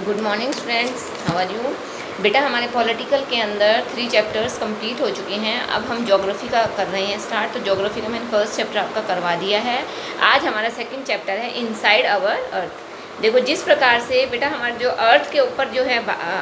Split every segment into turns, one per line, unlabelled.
Good morning students, how are you. बेटा हमारे political के अंदर 3 चैप्टर्स कंप्लीट हो चुके हैं। अब हम ज्योग्राफी का कर रहे हैं स्टार्ट। तो ज्योग्राफी का मैंने फर्स्ट चैप्टर आपका करवा दिया है। आज हमारा सेकंड चैप्टर है इनसाइड आवर अर्थ। देखो जिस प्रकार से बेटा हमारे जो अर्थ के ऊपर जो है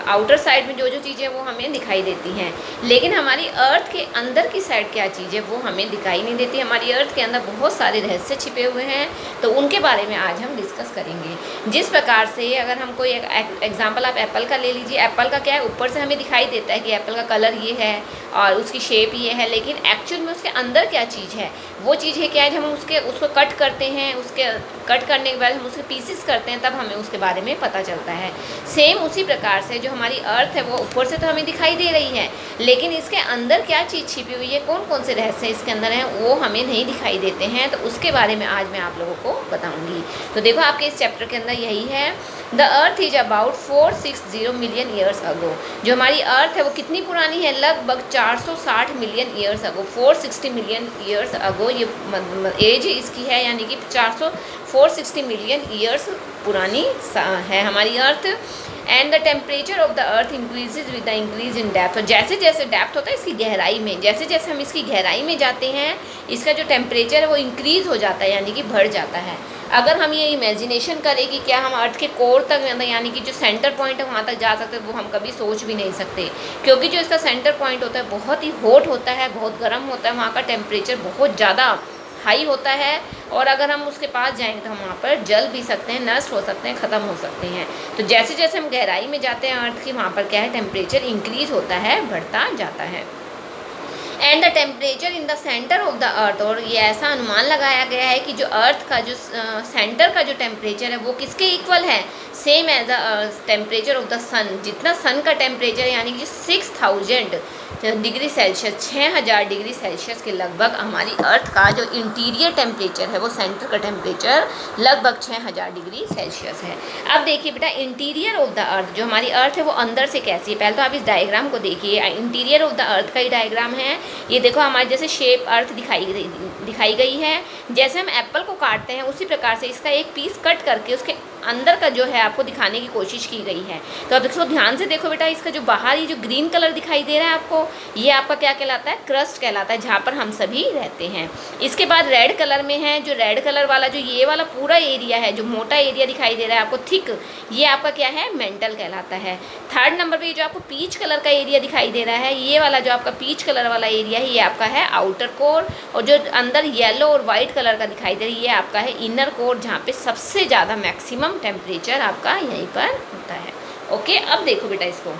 आउटर साइड में जो जो चीज़ें वो हमें दिखाई देती हैं, लेकिन हमारी अर्थ के अंदर की साइड क्या चीज़ है वो हमें दिखाई नहीं देती। हमारी अर्थ के अंदर बहुत सारे रहस्य छिपे हुए हैं, तो उनके बारे में आज हम डिस्कस करेंगे। जिस प्रकार से अगर हम कोई एग्जाम्पल आप एप्पल का ले लीजिए। एप्पल का क्या है, ऊपर से हमें दिखाई देता है कि एप्पल का कलर ये है और उसकी शेप ये है, लेकिन एक्चुअल में उसके अंदर क्या चीज़ है, वो चीज़ है क्या है। जब हम उसको कट करते हैं, उसके कट करने के बाद हम उसके पीसेस करते हैं, तब हमें उसके बारे में पता चलता है। सेम उसी प्रकार से जो हमारी अर्थ है वो ऊपर से तो हमें दिखाई दे रही है, लेकिन इसके अंदर क्या चीज़ छिपी हुई है, कौन कौन से रहस्य इसके अंदर हैं, वो हमें नहीं दिखाई देते हैं। तो उसके बारे में आज मैं आप लोगों को बताऊंगी। तो देखो आपके इस चैप्टर के अंदर यही है, the earth is about 460 million years ago. जो हमारी अर्थ है वो कितनी पुरानी है, लगभग 460 million years ago. 460 million years ago ये एज इसकी है, यानी कि 460 मिलियन ईयर्स पुरानी है हमारी earth. And the temperature of the earth increases with the increase in depth. और जैसे जैसे डेप्थ होता है इसकी गहराई में, जैसे जैसे हम इसकी गहराई में जाते हैं, इसका जो टेम्परेचर है वो इंक्रीज़ हो जाता है, यानी कि बढ़ जाता है। अगर हम ये इमेजिनेशन करें कि क्या हम अर्थ के कोर तक, यानी कि जो सेंटर पॉइंट है वहाँ तक जा सकते हैं, वो हम कभी सोच भी नहीं सकते, क्योंकि जो इसका सेंटर पॉइंट होता है बहुत ही हॉट होता है, बहुत गर्म होता है, वहाँ का टेम्परेचर बहुत ज़्यादा हाई होता है। और अगर हम उसके पास जाएंगे तो हम वहाँ पर जल भी सकते हैं, नष्ट हो सकते हैं, ख़त्म हो सकते हैं। तो जैसे जैसे हम गहराई में जाते हैं अर्थ की, वहाँ पर क्या है, टेम्परेचर इंक्रीज़ होता है, बढ़ता जाता है। And the temperature in the centre of the अर्थ। और ये ऐसा अनुमान लगाया गया है कि जो अर्थ का जो सेंटर का जो टेम्परेचर है वो किसके इक्वल है, same as the temperature of the sun. जितना सन का टेम्परेचर है, यानी कि 6000 डिग्री सेल्सियस, 6000 डिग्री सेल्सियस के लगभग हमारी अर्थ का जो इंटीरियर टेम्परेचर है, वो सेंटर का टेम्परेचर लगभग 6000 डिग्री सेल्सियस है। अब देखिए बेटा, इंटीरियर ऑफ द अर्थ, जो हमारी अर्थ है वो अंदर से कैसी है, पहले तो आप इस डायग्राम को देखिए। इंटीरियर ऑफ द अर्थ का ही डायग्राम है ये। देखो हमारे जैसे शेप अर्थ दिखाई गई है। जैसे हम एप्पल को काटते हैं उसी प्रकार से इसका एक पीस कट करके उसके अंदर का जो है आपको दिखाने की कोशिश की गई है। तो अब देखो, ध्यान से देखो बेटा, इसका जो बाहर ये जो ग्रीन कलर दिखाई दे रहा है आपको, ये आपका क्या कहलाता है, क्रस्ट कहलाता है, जहाँ पर हम सभी रहते हैं। इसके बाद रेड कलर में है, जो रेड कलर वाला जो ये वाला पूरा एरिया है, जो मोटा एरिया दिखाई दे रहा है आपको थिक, ये आपका क्या है, मेंटल कहलाता है। थर्ड नंबर पर जो आपको पीच कलर का एरिया दिखाई दे रहा है, ये वाला जो आपका पीच कलर वाला एरिया है, ये आपका है आउटर कोर। और जो अंदर येलो और वाइट कलर का दिखाई दे रहा है, ये आपका है इनर कोर, जहाँ पे सबसे ज़्यादा मैक्सिमम टेम्परेचर आपका यहीं पर होता है। ओके, अब देखो बेटा इसको,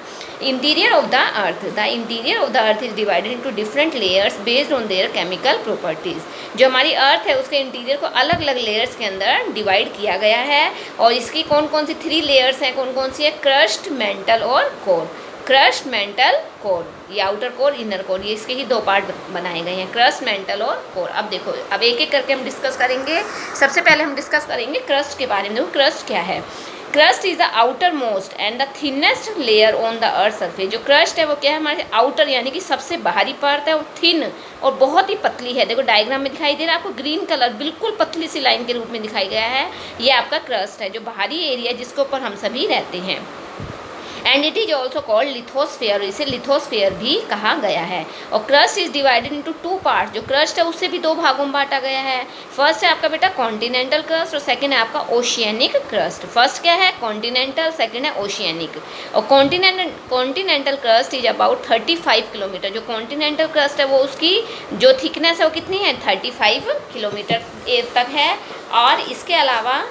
interior of the earth. The interior of the earth is divided into different layers based on their chemical properties. जो हमारी अर्थ है उसके इंटीरियर को अलग अलग लेयर्स के अंदर डिवाइड किया गया है। और इसकी कौन कौन सी 3 लेयर्स हैं, कौन कौन सी है, क्रस्ट, मेंटल और कोर। क्रस्ट, मेंटल, कोर, ये आउटर कोर, इनर कोर, ये इसके ही 2 पार्ट बनाए गए हैं, क्रस्ट, मेंटल और कोर। अब देखो, अब एक एक करके हम डिस्कस करेंगे। सबसे पहले हम डिस्कस करेंगे क्रस्ट के बारे में। देखो क्रस्ट क्या है। Crust is the outer most and the thinnest layer on the earth surface. जो क्रस्ट है वो क्या है, हमारे आउटर यानी कि सबसे बाहरी पार्ट है, और थिन और बहुत ही पतली है। देखो डायग्राम में दिखाई दे रहा है आपको, ग्रीन कलर बिल्कुल पतली सी लाइन के रूप में दिखाई गया है, ये आपका क्रस्ट है, जो बाहरी एरिया जिसके ऊपर हम सभी रहते हैं। And it is also called lithosphere, इसे लिथोस्फेयर भी कहा गया है। और crust is divided into 2 part. जो क्रस्ट है उससे भी 2 भागों में बांटा गया है। फर्स्ट है आपका बेटा कॉन्टिनेंटल क्रस्ट और सेकंड है आपका ओशियनिक क्रस्ट। फर्स्ट क्या है, कॉन्टिनेंटल, सेकंड है ओशियनिक। और continental crust is about 35 kilometre. जो कॉन्टिनेंटल क्रस्ट है वो उसकी जो थिकनेस है वो कितनी है, 35 किलोमीटर तक है। और इसके अलावा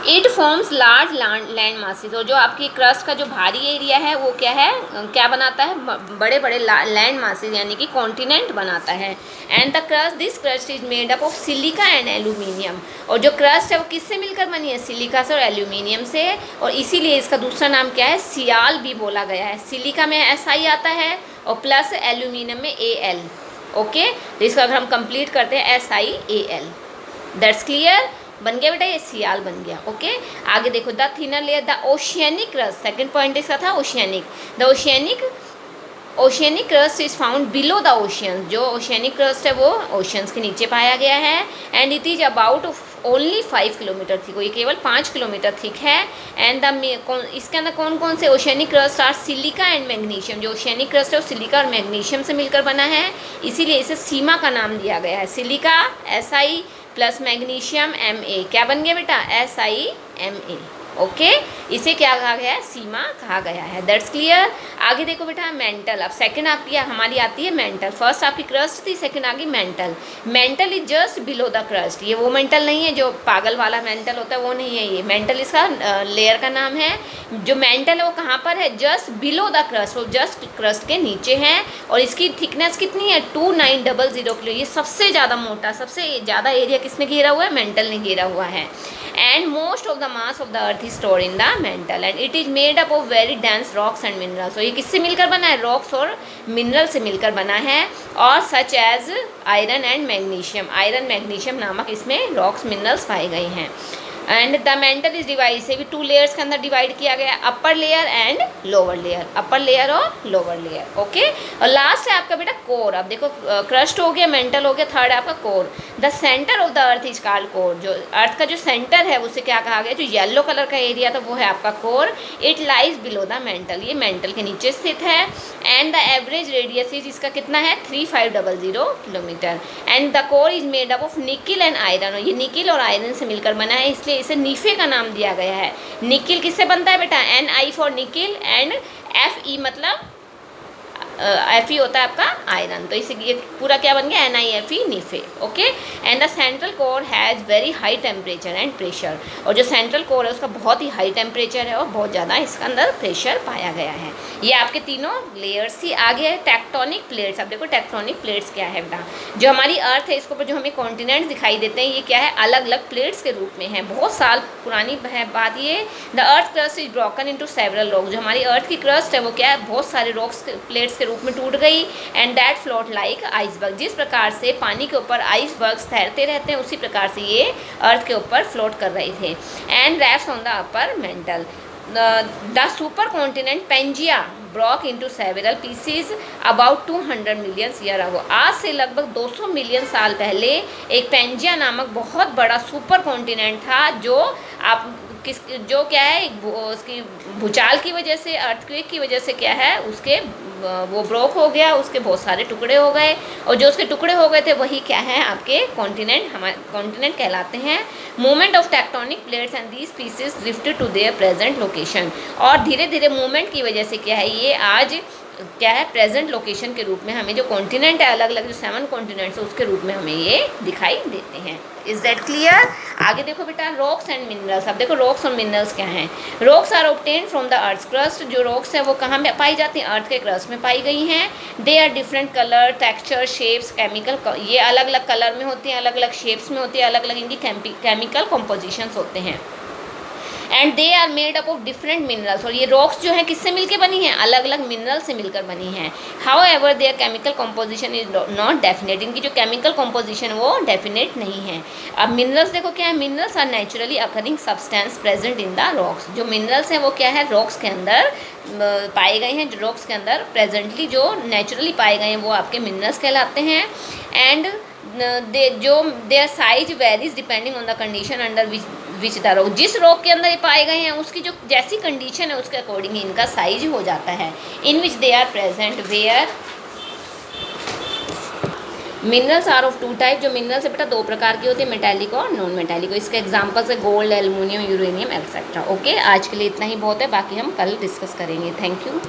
it forms large land masses. और जो आपकी क्रस्ट का जो भारी एरिया है वो क्या है, क्या बनाता है, बड़े बड़े लैंड मासेस, यानी कि कॉन्टिनेंट बनाता है। And the crust, this crust is made up of silica and aluminium. और जो क्रस्ट है वो किससे मिलकर बनी है, सिलिका से और एल्यूमिनियम से। और इसीलिए इसका दूसरा नाम क्या है, सियाल भी बोला गया है। सिलिका में SI आता है और प्लस एल्यूमिनियम में AL। ओके, तो इसको अगर हम कंप्लीट करते हैं SIAL, दैट्स क्लियर। बन गया बेटा, ये सियाल बन गया। ओके, आगे देखो, the thinner layer the oceanic crust. Second point इसका था oceanic. The oceanic oceanic crust is found below the ocean, जो ओशियनिक क्रस्ट है वो ओशियंस के नीचे पाया गया है। And it is about only 5 kilometre thick, ये केवल 5 किलोमीटर थिक है। एंड इसके अंदर कौन कौन से oceanic crust are silica and magnesium, जो ओशियनिक क्रस्ट है वो सिलिका और मैग्नीशियम से मिलकर बना है, इसीलिए इसे सीमा का नाम दिया गया है। Silica Si plus magnesium Ma, क्या बन गया बेटा, SiMa। ओके, इसे क्या कहा गया है, सीमा कहा गया है। That's clear. आगे देखो बेटा मेंटल, अब सेकंड आपकी हमारी आती है मेंटल। फर्स्ट आपकी क्रस्ट थी, सेकंड आ गई mental. Mental is just below the crust, ये वो मेंटल नहीं है जो पागल वाला मेंटल होता है, वो नहीं है ये। मेंटल इसका लेयर का नाम है। जो मेंटल है वो कहाँ पर है, जस्ट बिलो द क्रस्ट, वो जस्ट क्रस्ट के नीचे है। और इसकी थिकनेस कितनी है, 2900 किलो, ये सबसे ज़्यादा मोटा, सबसे ज़्यादा एरिया किसने घेरा हुआ है, मेंटल ने घेरा हुआ है। And most of the mass of the earth is stored in the mental and it is made up of very dense rocks and minerals. और ये किससे मिलकर बना है, रॉक्स और मिनरल से मिलकर बना है। और such as iron and magnesium, iron magnesium नामक इसमें रॉक्स मिनरल्स पाए गए हैं। And the mantle is divide, इसे भी 2 लेयर्स के अंदर डिवाइड किया गया है, upper layer and lower layer, upper layer और लोअर लेयर। ओके, और लास्ट है आपका बेटा कोर। अब देखो क्रस्ट हो गया, मेंटल हो गया, थर्ड है आपका core. The centre of the earth is called core, जो अर्थ का जो सेंटर है उसे क्या कहा गया, जो येलो कलर का एरिया था वो है आपका core. It lies below the mantle, ये मेंटल के नीचे स्थित है। And the average radius is इसका कितना है, 3500 kilometre. And the core is made up of nickel and iron, ये निकिल और आयरन से मिलकर बना है, इसलिए इसे नीफे का नाम दिया गया है। निकिल किससे बनता है बेटा, Ni for nickel and Fe मतलब Fe होता है आपका आयरन, तो इसे ये पूरा क्या बन गया, NiFe नीफे। Okay, and the central core has very high temperature and pressure, और जो सेंट्रल कोर है उसका बहुत ही हाई टेम्परेचर है और बहुत ज़्यादा इसके अंदर प्रेशर पाया गया है। ये आपके तीनों लेयर्स ही। आगे है टेक्टोनिक प्लेट्स। अब देखो टेक्टोनिक प्लेट्स क्या है बेटा, जो हमारी अर्थ है इसके ऊपर जो हमें कॉन्टिनेंट्स दिखाई देते हैं, ये क्या है, अलग अलग प्लेट्स के रूप में है। बहुत साल पुरानी है बात ये। The earth crust is broken into several rocks, जो हमारी अर्थ की क्रस्ट है वो क्या है, बहुत सारे रॉक्स प्लेट्स के रूप में टूट गई। And that float like iceberg, जिस प्रकार से पानी के ऊपर आइसबर्ग्स तैरते रहते हैं उसी प्रकार से ये अर्थ के ऊपर फ्लोट कर रहे थे। And wraps on the upper mantle. The super continent Pangaea broke into several pieces about 200 million year ago, आज से लगभग 200 मिलियन साल पहले एक पेंजिया नामक बहुत बड़ा सुपर कॉन्टिनेंट था, जो क्या है, उसकी भूचाल की वजह से, अर्थक्वेक की वजह से क्या है, उसके वो ब्रोक हो गया, उसके बहुत सारे टुकड़े हो गए, और जो उसके टुकड़े हो गए थे वही क्या है, आपके कॉन्टिनेंट, हमारे कॉन्टिनेंट कहलाते हैं। Movement of tectonic plates and these pieces drifted to their present location, और धीरे धीरे मूवमेंट की वजह से क्या है, ये आज क्या है, प्रेजेंट लोकेशन के रूप में हमें जो कॉन्टिनेंट है, अलग अलग जो 7 कॉन्टिनेंट्स है उसके रूप में हमें ये दिखाई देते हैं। Is that clear. आगे देखो बेटा रॉक्स एंड मिनरल्स। अब देखो रॉक्स और मिनरल्स क्या हैं। Rocks are obtain from the earth crust, जो रॉक्स है वो कहाँ में पाई जाती हैं, अर्थ के क्रस्ट में पाई गई हैं। They are different colour, texture, shapes, chemical, ये अलग अलग कलर में होती हैं, अलग अलग शेप्स में होती है, अलग अलग इनकी केमिकल कॉम्पोजिशंस होते हैं। And they are made up of different minerals, और ये रॉक्स जो हैं किससे मिलकर बनी हैं, अलग अलग मिनरल से मिलकर बनी हैं। How ever there chemical composition is not definite, इनकी जो केमिकल कॉम्पोजिशन वो डेफिनेट नहीं है। अब मिनरल्स देखो क्या है, minerals are naturally occurring substance present in the rocks, जो मिनरल्स हैं वो क्या है, रॉक्स के अंदर पाए गए हैं, जो रॉक्स के अंदर प्रेजेंटली जो नेचुरली पाए गए हैं वो आपके मिनरल्स कहलाते हैं। And their size varies depending on the condition under which the rock, जिस रॉक के अंदर ये पाए गए हैं उसकी जो जैसी कंडीशन है उसके अकॉर्डिंग इनका साइज हो जाता है। In which they are present where minerals are of 2 type, जो मिनरल्स है बेटा 2 प्रकार की होती है, मेटालिक और नॉन मेटालिक। इसके एग्जांपल्स है gold, aluminium, uranium etcetera. Okay, आज के लिए इतना ही बहुत है, बाकी हम कल डिस्कस करेंगे। Thank you.